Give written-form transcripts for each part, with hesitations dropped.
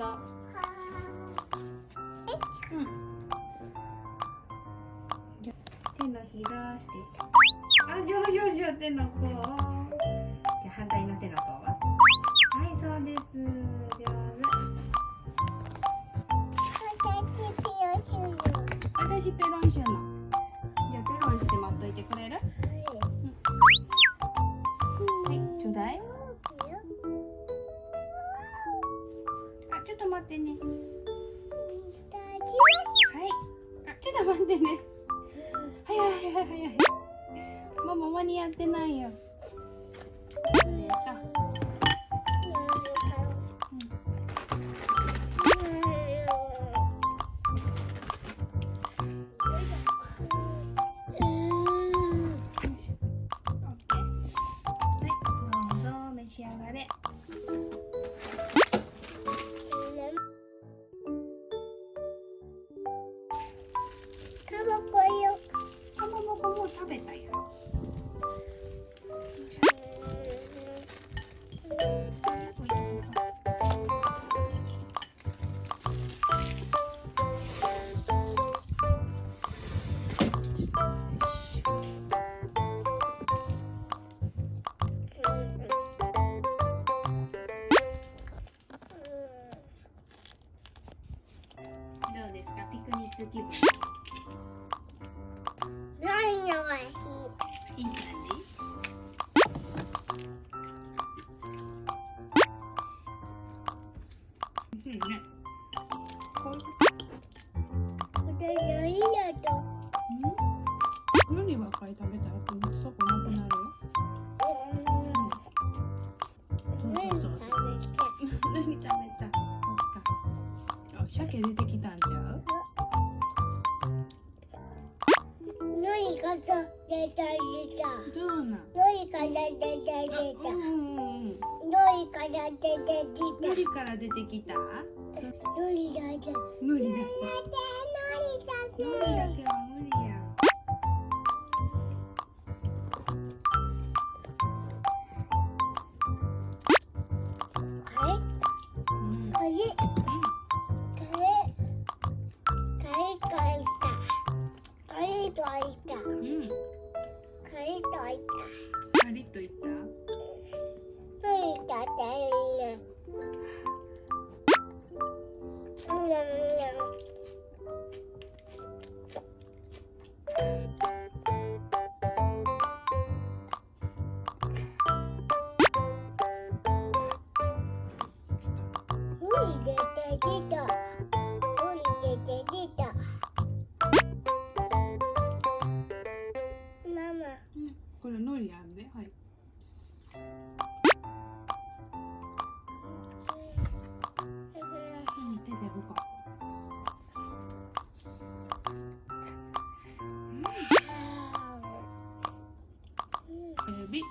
と。うん。手のひらして。あ、上手手の甲。じゃあ反対の手の甲は。はい、そうです。上手。私ペロンシュの。じゃあペロンして待っといてくれる？はい、ちょうだい。あ、ちょっと待ってね。はい。あ、ちょっと待ってね。早い。ママ間に合ってないよ。仕上がれ。かまぼこもう食べたよ。どうですか、ピクニック気分。いい感じ。いいね。何ばっかり食べたらそこなくなるよ。何食べた？そっか。あ、鮭出てきたんちゃう？そうなん。のりから出てきた？のりだけ。のりだけは無理や。カリッといった？これのりあんで、はい。手でほか。エビ。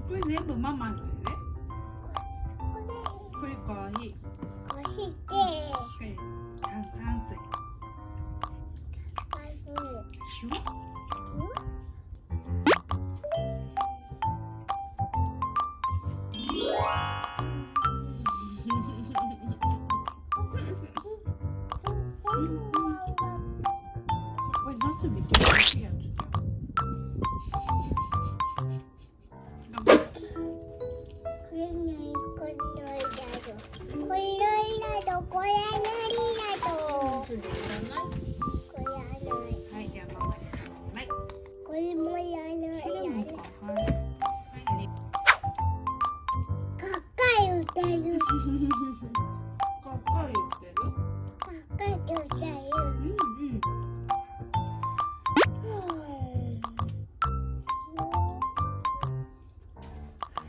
これ全部ママのよね。これコーヒー。こして炭水。シュッ。これナスビと美味しいやつじゃん。これ何だと。それいらない。これやない。はい、じゃあママにちょうだい。これもやない。これもか。はい。はいね。かっかい歌う。かっかり言ってる。かっかい歌う。うんうん。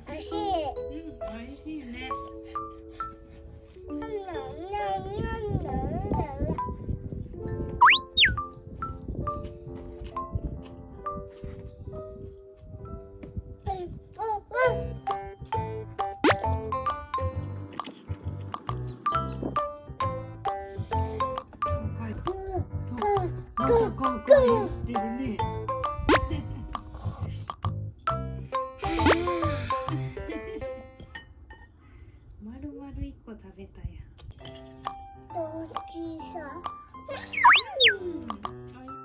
おいしい。美味しいね。なんか言ってるね。丸々1個食べたやん。どっちさ。おい